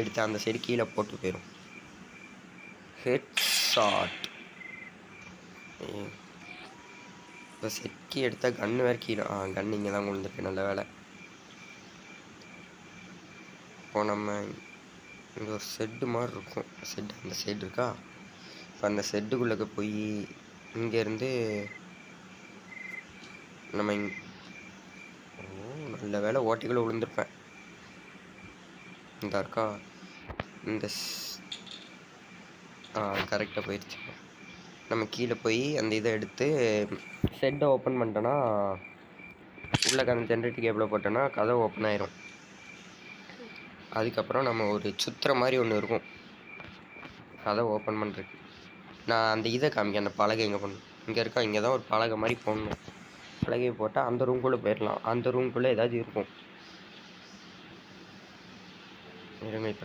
எடுத்து அந்த சைடு கீழே போட்டு போயிடும். Head shot. இப்போ செட்கி எடுத்தால் கன்று வேறு கீழே. கன்று இங்கே தான் விழுந்துருக்கு. நல்ல வேலை. இப்போ நம்ம இங்கே ஒரு செட்டு மாதிரி இருக்கும். செட்டு அந்த சைடு இருக்கா. இப்போ அந்த செட்டுக்குள்ளே போய் இங்கேருந்து நம்ம நல்ல வேலை ஓட்டிக்குள்ளே விழுந்திருப்பேன். இந்த இருக்கா இந்த கரெக்டாக போயிடுச்சு. நம்ம கீழே போய் அந்த இதை எடுத்து செட்டை ஓப்பன் பண்ணிட்டோன்னா உள்ளே அந்த ஜென்ரேட்டர் கேபிளை போட்டோன்னா கதை ஓப்பன் ஆயிரும். அதுக்கப்புறம் நம்ம ஒரு சுத்துற மாதிரி ஒன்று இருக்கும் கதை ஓப்பன் பண்ணுறதுக்கு. நான் அந்த இதை காமிக்க அந்த பலகை எங்கே பண்ணணும். இங்கே இருக்கா. இங்கே தான் ஒரு பலகை மாதிரி போடணும். பலகையை போட்டால் அந்த ரூம்குள்ளே போயிடலாம். அந்த ரூம்குள்ளே ஏதாச்சும் இருக்கும். இருங்க இப்போ